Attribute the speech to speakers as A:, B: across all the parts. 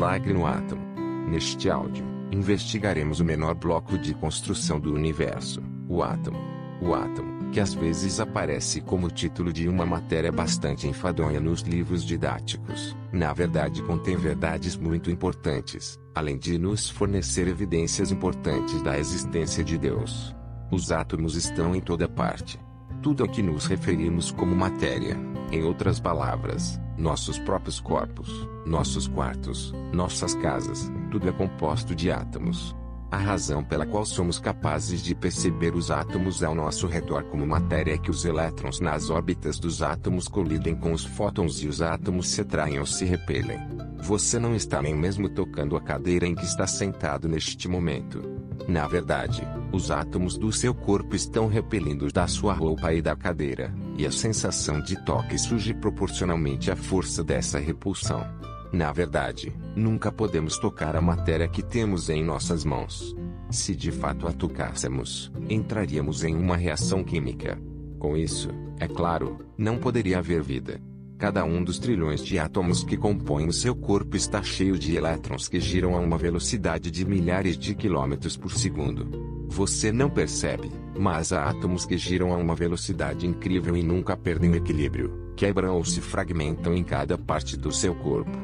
A: milagre no átomo. Neste áudio, investigaremos o menor bloco de construção do universo, o átomo. O átomo, que às vezes aparece como título de uma matéria bastante enfadonha nos livros didáticos, na verdade contém verdades muito importantes, além de nos fornecer evidências importantes da existência de Deus. Os átomos estão em toda parte. Tudo a que nos referimos como matéria, em outras palavras, nossos próprios corpos, nossos quartos, nossas casas, tudo é composto de átomos. A razão pela qual somos capazes de perceber os átomos ao nosso redor como matéria é que os elétrons nas órbitas dos átomos colidem com os fótons e os átomos se atraem ou se repelem. Você não está nem mesmo tocando a cadeira em que está sentado neste momento. Na verdade, os átomos do seu corpo estão repelindo os da sua roupa e da cadeira, e a sensação de toque surge proporcionalmente à força dessa repulsão. Na verdade, nunca podemos tocar a matéria que temos em nossas mãos. Se de fato a tocássemos, entraríamos em uma reação química. Com isso, é claro, não poderia haver vida. Cada um dos trilhões de átomos que compõem o seu corpo está cheio de elétrons que giram a uma velocidade de milhares de quilômetros por segundo. Você não percebe, mas há átomos que giram a uma velocidade incrível e nunca perdem o equilíbrio, quebram ou se fragmentam em cada parte do seu corpo.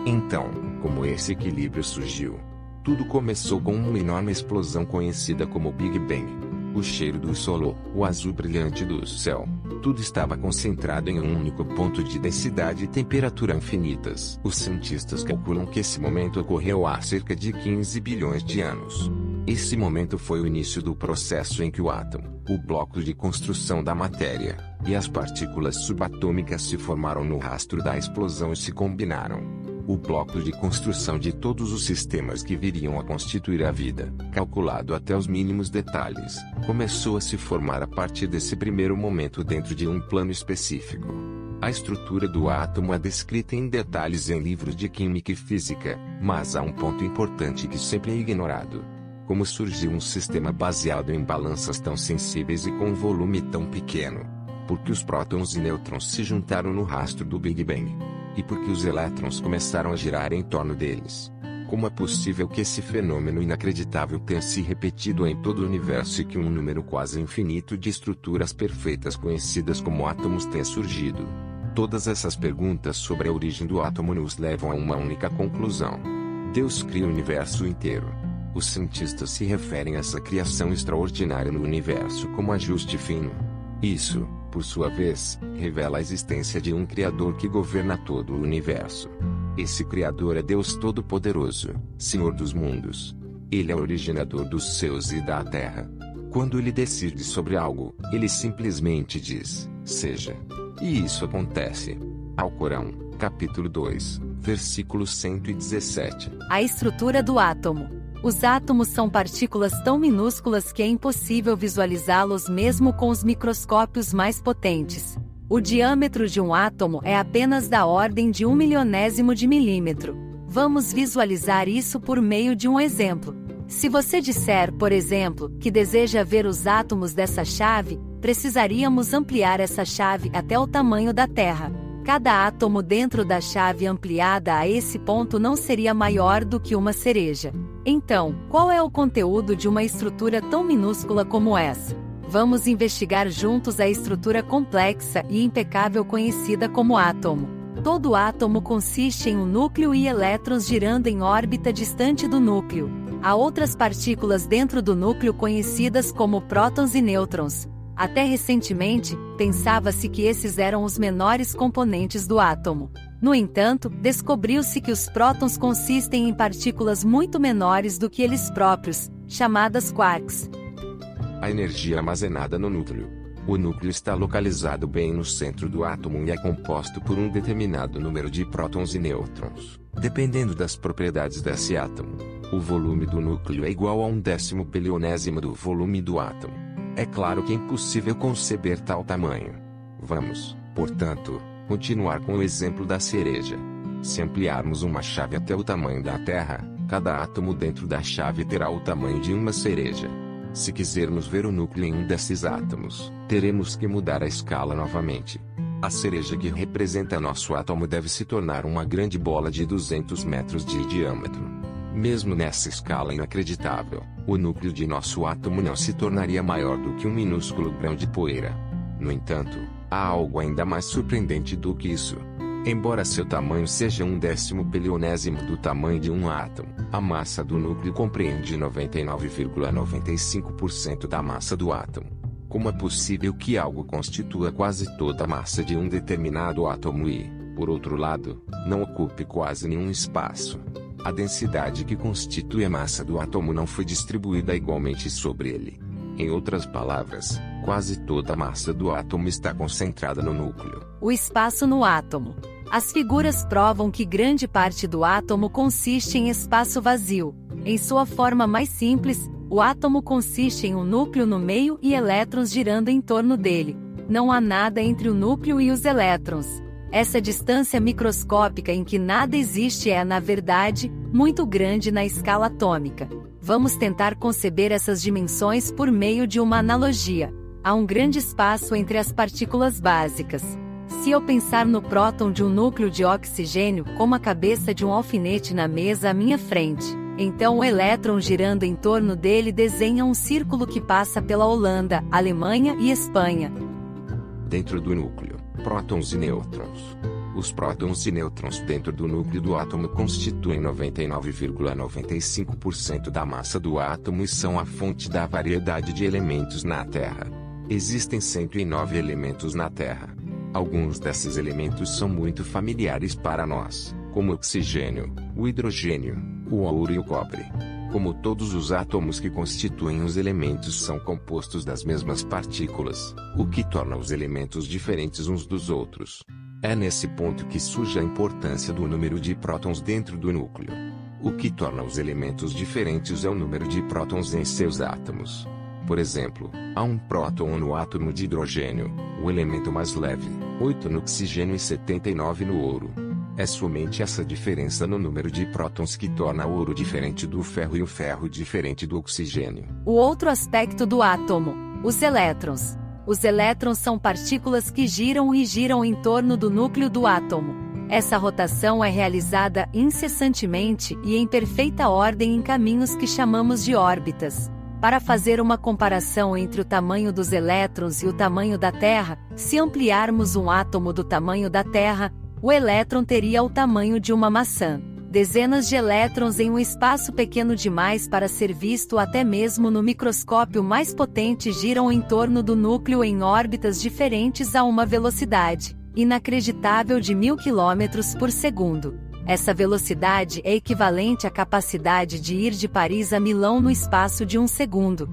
A: Então, como esse equilíbrio surgiu? Tudo começou com uma enorme explosão conhecida como Big Bang. O cheiro do solo, o azul brilhante do céu, tudo estava concentrado em um único ponto de densidade e temperatura infinitas. Os cientistas calculam que esse momento ocorreu há cerca de 15 bilhões de anos. Esse momento foi o início do processo em que o átomo, o bloco de construção da matéria, e as partículas subatômicas se formaram no rastro da explosão e se combinaram. O bloco de construção de todos os sistemas que viriam a constituir a vida, calculado até os mínimos detalhes, começou a se formar a partir desse primeiro momento dentro de um plano específico. A estrutura do átomo é descrita em detalhes em livros de química e física, mas há um ponto importante que sempre é ignorado. Como surgiu um sistema baseado em balanças tão sensíveis e com um volume tão pequeno? Porque os prótons e nêutrons se juntaram no rastro do Big Bang. E porque os elétrons começaram a girar em torno deles. Como é possível que esse fenômeno inacreditável tenha se repetido em todo o universo e que um número quase infinito de estruturas perfeitas conhecidas como átomos tenha surgido? Todas essas perguntas sobre a origem do átomo nos levam a uma única conclusão. Deus cria o universo inteiro. Os cientistas se referem a essa criação extraordinária no universo como ajuste fino. Isso, por sua vez, revela a existência de um Criador que governa todo o universo. Esse Criador é Deus Todo-Poderoso, Senhor dos mundos. Ele é o originador dos céus e da terra. Quando ele decide sobre algo, ele simplesmente diz, seja. E isso acontece. Alcorão, capítulo 2, versículo 117.
B: A estrutura do átomo. Os átomos são partículas tão minúsculas que é impossível visualizá-los mesmo com os microscópios mais potentes. O diâmetro de um átomo é apenas da ordem de 1/1000º de milímetro. Vamos visualizar isso por meio de um exemplo. Se você disser, por exemplo, que deseja ver os átomos dessa chave, precisaríamos ampliar essa chave até o tamanho da Terra. Cada átomo dentro da chave ampliada a esse ponto não seria maior do que uma cereja. Então, qual é o conteúdo de uma estrutura tão minúscula como essa? Vamos investigar juntos a estrutura complexa e impecável conhecida como átomo. Todo átomo consiste em um núcleo e elétrons girando em órbita distante do núcleo. Há outras partículas dentro do núcleo conhecidas como prótons e nêutrons. Até recentemente, pensava-se que esses eram os menores componentes do átomo. No entanto, descobriu-se que os prótons consistem em partículas muito menores do que eles próprios, chamadas quarks.
A: A energia armazenada no núcleo. O núcleo está localizado bem no centro do átomo e é composto por um determinado número de prótons e nêutrons, dependendo das propriedades desse átomo. O volume do núcleo é igual a 1/10 bilionésimo do volume do átomo. É claro que é impossível conceber tal tamanho. Vamos, portanto, continuar com o exemplo da cereja. Se ampliarmos uma chave até o tamanho da Terra, cada átomo dentro da chave terá o tamanho de uma cereja. Se quisermos ver o núcleo em um desses átomos, teremos que mudar a escala novamente. A cereja que representa nosso átomo deve se tornar uma grande bola de 200 metros de diâmetro. Mesmo nessa escala inacreditável, o núcleo de nosso átomo não se tornaria maior do que um minúsculo grão de poeira. No entanto, há algo ainda mais surpreendente do que isso. Embora seu tamanho seja 1/10 bilionésimo do tamanho de um átomo, a massa do núcleo compreende 99,95% da massa do átomo. Como é possível que algo constitua quase toda a massa de um determinado átomo e, por outro lado, não ocupe quase nenhum espaço? A densidade que constitui a massa do átomo não foi distribuída igualmente sobre ele. Em outras palavras, quase toda a massa do átomo está concentrada no núcleo.
B: O espaço no átomo. As figuras provam que grande parte do átomo consiste em espaço vazio. Em sua forma mais simples, o átomo consiste em um núcleo no meio e elétrons girando em torno dele. Não há nada entre o núcleo e os elétrons. Essa distância microscópica em que nada existe é, na verdade, muito grande na escala atômica. Vamos tentar conceber essas dimensões por meio de uma analogia. Há um grande espaço entre as partículas básicas. Se eu pensar no próton de um núcleo de oxigênio como a cabeça de um alfinete na mesa à minha frente, então o elétron girando em torno dele desenha um círculo que passa pela Holanda, Alemanha e Espanha.
A: Dentro do núcleo, prótons e nêutrons. Os prótons e nêutrons dentro do núcleo do átomo constituem 99,95% da massa do átomo e são a fonte da variedade de elementos na Terra. Existem 109 elementos na Terra. Alguns desses elementos são muito familiares para nós, como o oxigênio, o hidrogênio, o ouro e o cobre. Como todos os átomos que constituem os elementos são compostos das mesmas partículas, o que torna os elementos diferentes uns dos outros. É nesse ponto que surge a importância do número de prótons dentro do núcleo. O que torna os elementos diferentes é o número de prótons em seus átomos. Por exemplo, há um próton no átomo de hidrogênio, o elemento mais leve, 8 no oxigênio e 79 no ouro. É somente essa diferença no número de prótons que torna o ouro diferente do ferro e o ferro diferente do oxigênio.
B: O outro aspecto do átomo, os elétrons. Os elétrons são partículas que giram e giram em torno do núcleo do átomo. Essa rotação é realizada incessantemente e em perfeita ordem em caminhos que chamamos de órbitas. Para fazer uma comparação entre o tamanho dos elétrons e o tamanho da Terra, se ampliarmos um átomo do tamanho da Terra, o elétron teria o tamanho de uma maçã. Dezenas de elétrons em um espaço pequeno demais para ser visto até mesmo no microscópio mais potente giram em torno do núcleo em órbitas diferentes a uma velocidade inacreditável de 1000 km por segundo. Essa velocidade é equivalente à capacidade de ir de Paris a Milão no espaço de um segundo.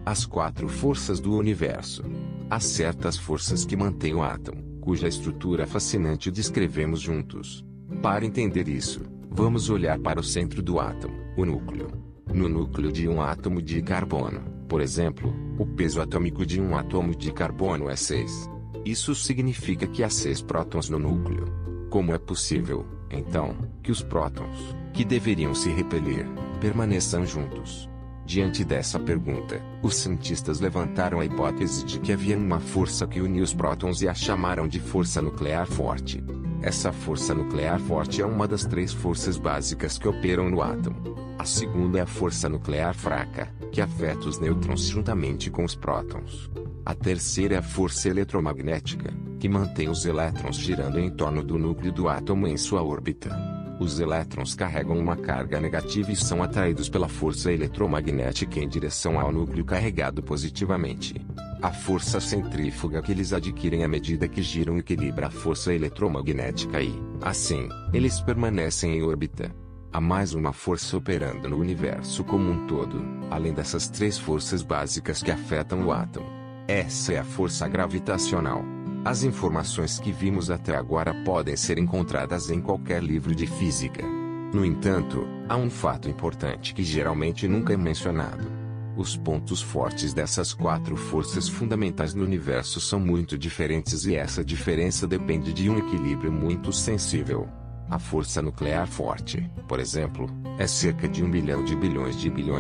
A: As 4 forças do universo. Há certas forças que mantêm o átomo, cuja estrutura fascinante descrevemos juntos. Para entender isso, vamos olhar para o centro do átomo, o núcleo. No núcleo de um átomo de carbono, por exemplo, o peso atômico de um átomo de carbono é 6. Isso significa que há 6 prótons no núcleo. Como é possível, então, que os prótons, que deveriam se repelir, permaneçam juntos? Diante dessa pergunta, os cientistas levantaram a hipótese de que havia uma força que unia os prótons e a chamaram de força nuclear forte. Essa força nuclear forte é uma das 3 forças básicas que operam no átomo. A segunda é a força nuclear fraca, que afeta os nêutrons juntamente com os prótons. A terceira é a força eletromagnética, que mantém os elétrons girando em torno do núcleo do átomo em sua órbita. Os elétrons carregam uma carga negativa e são atraídos pela força eletromagnética em direção ao núcleo carregado positivamente. A força centrífuga que eles adquirem à medida que giram equilibra a força eletromagnética e, assim, eles permanecem em órbita. Há mais uma força operando no universo como um todo, além dessas 3 forças básicas que afetam o átomo. Essa é a força gravitacional. As informações que vimos até agora podem ser encontradas em qualquer livro de física. No entanto, há um fato importante que geralmente nunca é mencionado. Os pontos fortes dessas 4 forças fundamentais no universo são muito diferentes e essa diferença depende de um equilíbrio muito sensível. A força nuclear forte, por exemplo, é cerca de 1 bilhão de bilhões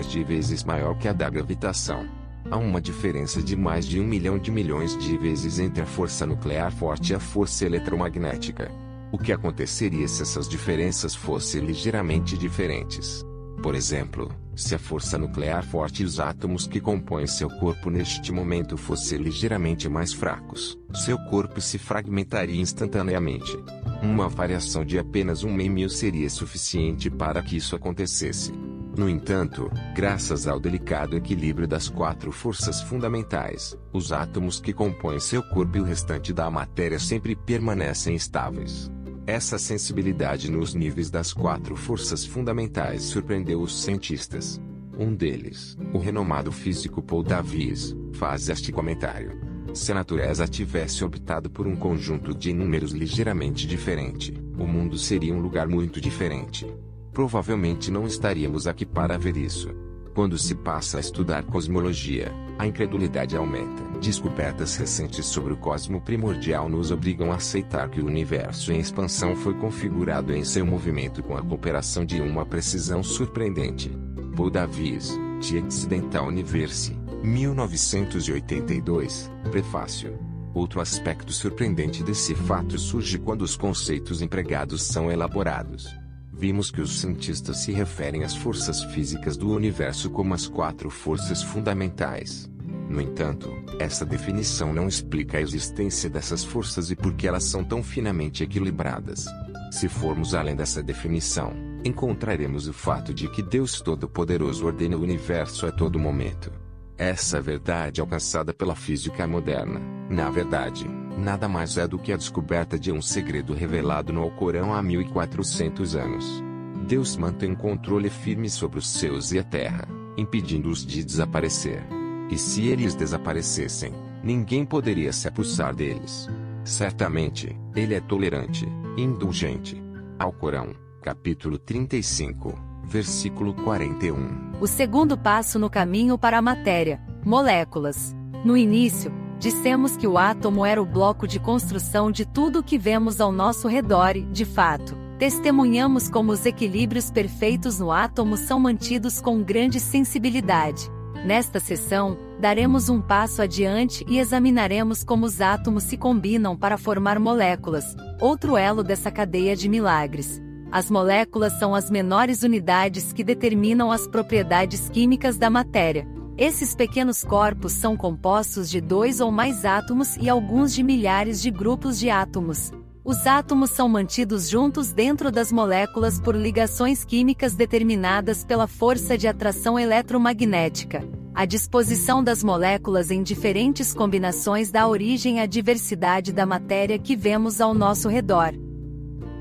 A: de vezes maior que a da gravitação. Há uma diferença de mais de 1 milhão de milhões de vezes entre a força nuclear forte e a força eletromagnética. O que aconteceria se essas diferenças fossem ligeiramente diferentes? Por exemplo, se a força nuclear forte e os átomos que compõem seu corpo neste momento fossem ligeiramente mais fracos, seu corpo se fragmentaria instantaneamente. Uma variação de apenas 1 em 1000 seria suficiente para que isso acontecesse. No entanto, graças ao delicado equilíbrio das 4 forças fundamentais, os átomos que compõem seu corpo e o restante da matéria sempre permanecem estáveis. Essa sensibilidade nos níveis das 4 forças fundamentais surpreendeu os cientistas. Um deles, o renomado físico Paul Davies, faz este comentário: se a natureza tivesse optado por um conjunto de números ligeiramente diferente, o mundo seria um lugar muito diferente. Provavelmente não estaríamos aqui para ver isso. Quando se passa a estudar cosmologia, a incredulidade aumenta. Descobertas recentes sobre o cosmo primordial nos obrigam a aceitar que o universo em expansão foi configurado em seu movimento com a cooperação de uma precisão surpreendente. Paul Davies, The Accidental Universe, 1982, Prefácio. Outro aspecto surpreendente desse fato surge quando os conceitos empregados são elaborados. Vimos que os cientistas se referem às forças físicas do universo como as 4 forças fundamentais. No entanto, essa definição não explica a existência dessas forças e por que elas são tão finamente equilibradas. Se formos além dessa definição, encontraremos o fato de que Deus Todo-Poderoso ordena o universo a todo momento. Essa verdade alcançada pela física moderna, na verdade, nada mais é do que a descoberta de um segredo revelado no Alcorão há 1400 anos. Deus mantém controle firme sobre os céus e a terra, impedindo-os de desaparecer. E se eles desaparecessem, ninguém poderia se apossar deles. Certamente, Ele é tolerante e indulgente. Alcorão, capítulo 35, versículo 41.
B: O segundo passo no caminho para a matéria, moléculas. No início, dissemos que o átomo era o bloco de construção de tudo o que vemos ao nosso redor e, de fato, testemunhamos como os equilíbrios perfeitos no átomo são mantidos com grande sensibilidade. Nesta sessão, daremos um passo adiante e examinaremos como os átomos se combinam para formar moléculas, outro elo dessa cadeia de milagres. As moléculas são as menores unidades que determinam as propriedades químicas da matéria. Esses pequenos corpos são compostos de 2 ou mais átomos e alguns de milhares de grupos de átomos. Os átomos são mantidos juntos dentro das moléculas por ligações químicas determinadas pela força de atração eletromagnética. A disposição das moléculas em diferentes combinações dá origem à diversidade da matéria que vemos ao nosso redor.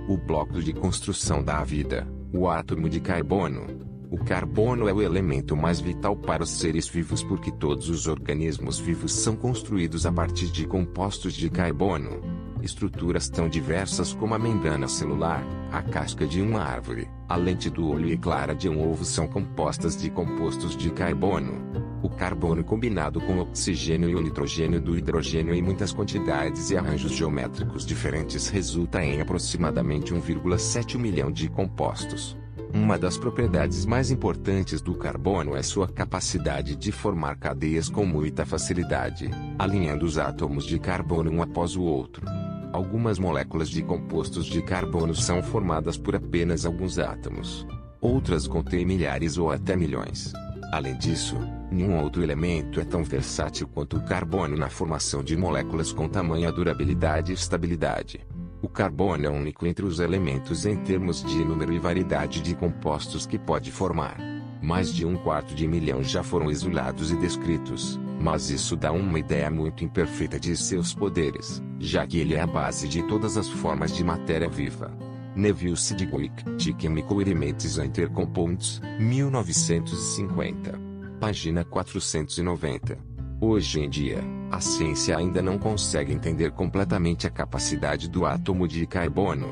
A: O bloco de construção da vida, o átomo de carbono. O carbono é o elemento mais vital para os seres vivos porque todos os organismos vivos são construídos a partir de compostos de carbono. Estruturas tão diversas como a membrana celular, a casca de uma árvore, a lente do olho e a clara de um ovo são compostas de compostos de carbono. O carbono combinado com o oxigênio e o nitrogênio do hidrogênio em muitas quantidades e arranjos geométricos diferentes resulta em aproximadamente 1,7 milhão de compostos. Uma das propriedades mais importantes do carbono é sua capacidade de formar cadeias com muita facilidade, alinhando os átomos de carbono um após o outro. Algumas moléculas de compostos de carbono são formadas por apenas alguns átomos. Outras contêm milhares ou até milhões. Além disso, nenhum outro elemento é tão versátil quanto o carbono na formação de moléculas com tamanha durabilidade e estabilidade. O carbono é único entre os elementos em termos de número e variedade de compostos que pode formar. Mais de 1/4 milhão já foram isolados e descritos, mas isso dá uma ideia muito imperfeita de seus poderes, já que ele é a base de todas as formas de matéria viva. Neville Sidgwick, The Chemical Elements and Their Compounds, 1950. Página 490. Hoje em dia, a ciência ainda não consegue entender completamente a capacidade do átomo de carbono.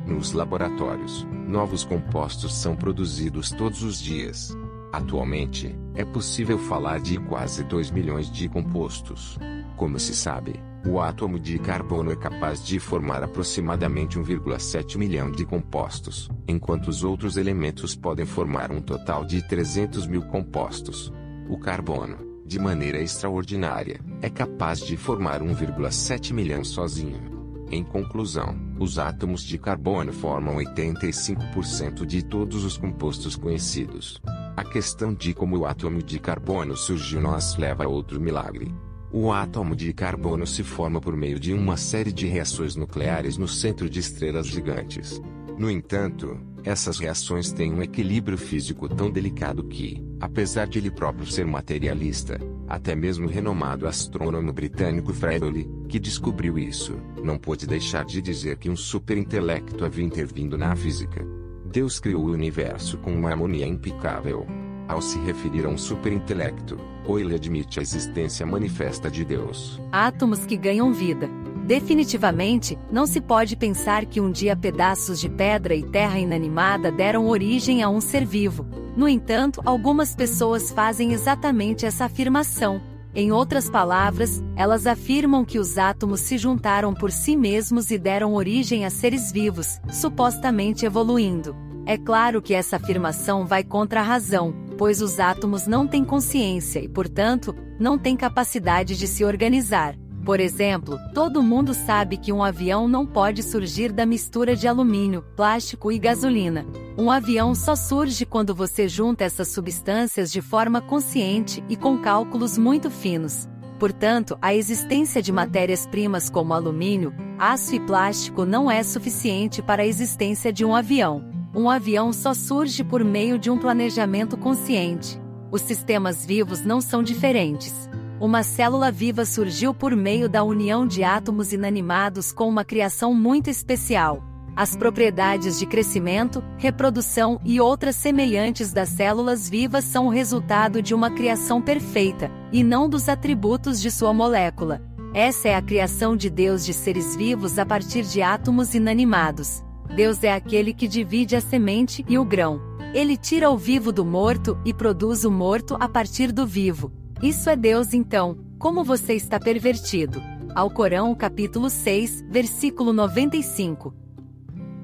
A: Nos laboratórios, novos compostos são produzidos todos os dias. Atualmente, é possível falar de quase 2 milhões de compostos. Como se sabe, o átomo de carbono é capaz de formar aproximadamente 1,7 milhão de compostos, enquanto os outros elementos podem formar um total de 300 mil compostos. O carbono, De maneira extraordinária, é capaz de formar 1,7 milhão sozinho. Em conclusão, os átomos de carbono formam 85% de todos os compostos conhecidos. A questão de como o átomo de carbono surgiu nos leva a outro milagre. O átomo de carbono se forma por meio de uma série de reações nucleares no centro de estrelas gigantes. No entanto, essas reações têm um equilíbrio físico tão delicado que, apesar de ele próprio ser materialista, até mesmo o renomado astrônomo britânico Fredoli, que descobriu isso, não pôde deixar de dizer que um superintelecto havia intervindo na física. Deus criou o universo com uma harmonia impecável. Ao se referir a um superintelecto, Euler admite a existência manifesta de Deus.
B: Átomos que ganham vida. Definitivamente, não se pode pensar que um dia pedaços de pedra e terra inanimada deram origem a um ser vivo. No entanto, algumas pessoas fazem exatamente essa afirmação. Em outras palavras, elas afirmam que os átomos se juntaram por si mesmos e deram origem a seres vivos, supostamente evoluindo. É claro que essa afirmação vai contra a razão, pois os átomos não têm consciência e, portanto, não têm capacidade de se organizar. Por exemplo, todo mundo sabe que um avião não pode surgir da mistura de alumínio, plástico e gasolina. Um avião só surge quando você junta essas substâncias de forma consciente e com cálculos muito finos. Portanto, a existência de matérias-primas como alumínio, aço e plástico não é suficiente para a existência de um avião. Um avião só surge por meio de um planejamento consciente. Os sistemas vivos não são diferentes. Uma célula viva surgiu por meio da união de átomos inanimados com uma criação muito especial. As propriedades de crescimento, reprodução e outras semelhantes das células vivas são o resultado de uma criação perfeita, e não dos atributos de sua molécula. Essa é a criação de Deus de seres vivos a partir de átomos inanimados. Deus é aquele que divide a semente e o grão. Ele tira o vivo do morto e produz o morto a partir do vivo. Isso é Deus então, como você está pervertido. Alcorão capítulo 6, versículo 95.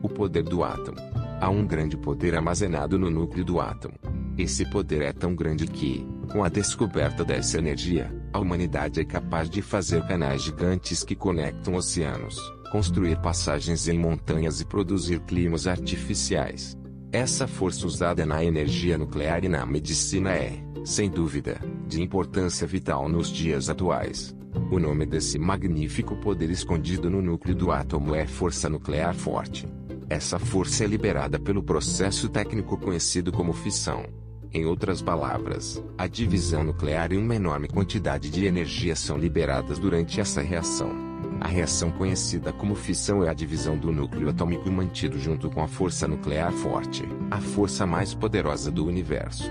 A: O poder do átomo. Há um grande poder armazenado no núcleo do átomo. Esse poder é tão grande que, com a descoberta dessa energia, a humanidade é capaz de fazer canais gigantes que conectam oceanos, construir passagens em montanhas e produzir climas artificiais. Essa força usada na energia nuclear e na medicina é, sem dúvida, de importância vital nos dias atuais. O nome desse magnífico poder escondido no núcleo do átomo é força nuclear forte. Essa força é liberada pelo processo técnico conhecido como fissão. Em outras palavras, a divisão nuclear e uma enorme quantidade de energia são liberadas durante essa reação. A reação conhecida como fissão é a divisão do núcleo atômico mantido junto com a força nuclear forte, a força mais poderosa do universo.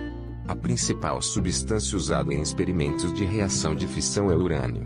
A: A principal substância usada em experimentos de reação de fissão é o urânio.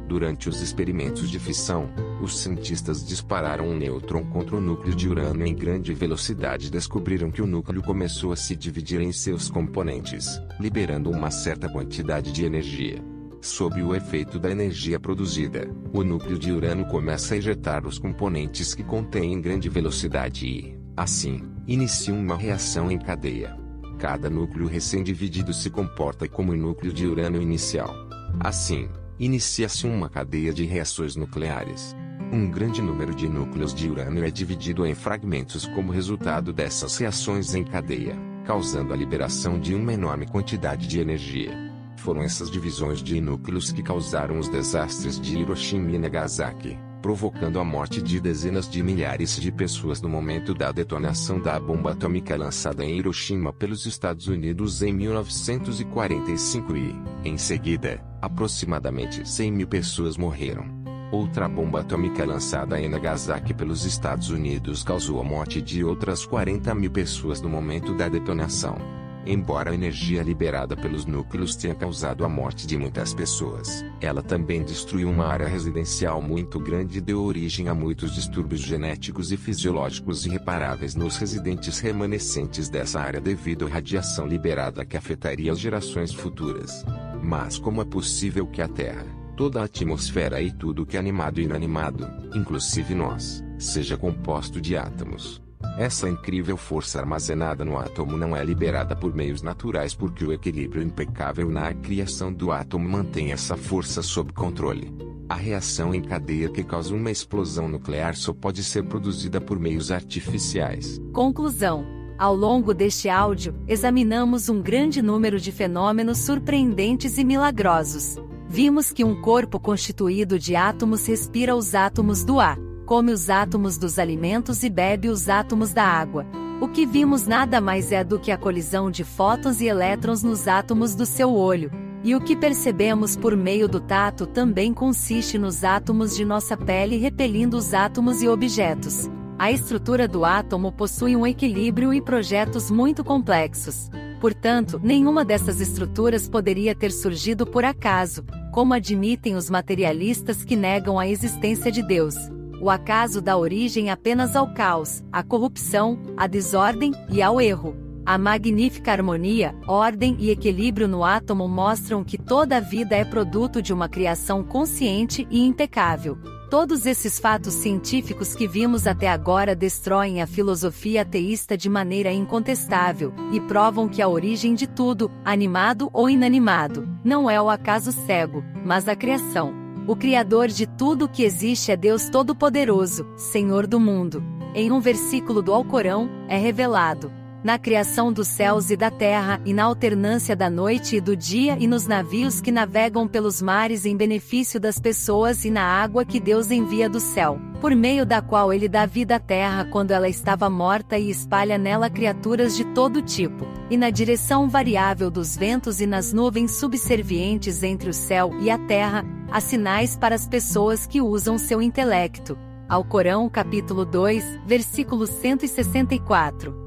A: Durante os experimentos de fissão, os cientistas dispararam um nêutron contra o núcleo de urânio em grande velocidade e descobriram que o núcleo começou a se dividir em seus componentes, liberando uma certa quantidade de energia. Sob o efeito da energia produzida, o núcleo de urânio começa a ejetar os componentes que contém em grande velocidade e, assim, inicia uma reação em cadeia. Cada núcleo recém-dividido se comporta como o núcleo de urânio inicial. Assim, inicia-se uma cadeia de reações nucleares. Um grande número de núcleos de urânio é dividido em fragmentos como resultado dessas reações em cadeia, causando a liberação de uma enorme quantidade de energia. Foram essas divisões de núcleos que causaram os desastres de Hiroshima e Nagasaki, provocando a morte de dezenas de milhares de pessoas no momento da detonação da bomba atômica lançada em Hiroshima pelos Estados Unidos em 1945 e, em seguida, aproximadamente 100 mil pessoas morreram. Outra bomba atômica lançada em Nagasaki pelos Estados Unidos causou a morte de outras 40 mil pessoas no momento da detonação. Embora a energia liberada pelos núcleos tenha causado a morte de muitas pessoas, ela também destruiu uma área residencial muito grande e deu origem a muitos distúrbios genéticos e fisiológicos irreparáveis nos residentes remanescentes dessa área devido à radiação liberada que afetaria as gerações futuras. Mas como é possível que a Terra, toda a atmosfera e tudo que é animado e inanimado, inclusive nós, seja composto de átomos? Essa incrível força armazenada no átomo não é liberada por meios naturais porque o equilíbrio impecável na criação do átomo mantém essa força sob controle. A reação em cadeia que causa uma explosão nuclear só pode ser produzida por meios artificiais.
B: Conclusão. Ao longo deste áudio, examinamos um grande número de fenômenos surpreendentes e milagrosos. Vimos que um corpo constituído de átomos respira os átomos do ar, come os átomos dos alimentos e bebe os átomos da água. O que vimos nada mais é do que a colisão de fótons e elétrons nos átomos do seu olho. E o que percebemos por meio do tato também consiste nos átomos de nossa pele repelindo os átomos e objetos. A estrutura do átomo possui um equilíbrio e projetos muito complexos. Portanto, nenhuma dessas estruturas poderia ter surgido por acaso, como admitem os materialistas que negam a existência de Deus. O acaso dá origem apenas ao caos, à corrupção, à desordem e ao erro. A magnífica harmonia, ordem e equilíbrio no átomo mostram que toda a vida é produto de uma criação consciente e impecável. Todos esses fatos científicos que vimos até agora destroem a filosofia ateísta de maneira incontestável, e provam que a origem de tudo, animado ou inanimado, não é o acaso cego, mas a criação. O Criador de tudo o que existe é Deus Todo-Poderoso, Senhor do mundo. Em um versículo do Alcorão, é revelado: na criação dos céus e da terra, e na alternância da noite e do dia e nos navios que navegam pelos mares em benefício das pessoas e na água que Deus envia do céu, por meio da qual ele dá vida à terra quando ela estava morta e espalha nela criaturas de todo tipo, e na direção variável dos ventos e nas nuvens subservientes entre o céu e a terra, há sinais para as pessoas que usam seu intelecto. Alcorão capítulo 2, versículo 164.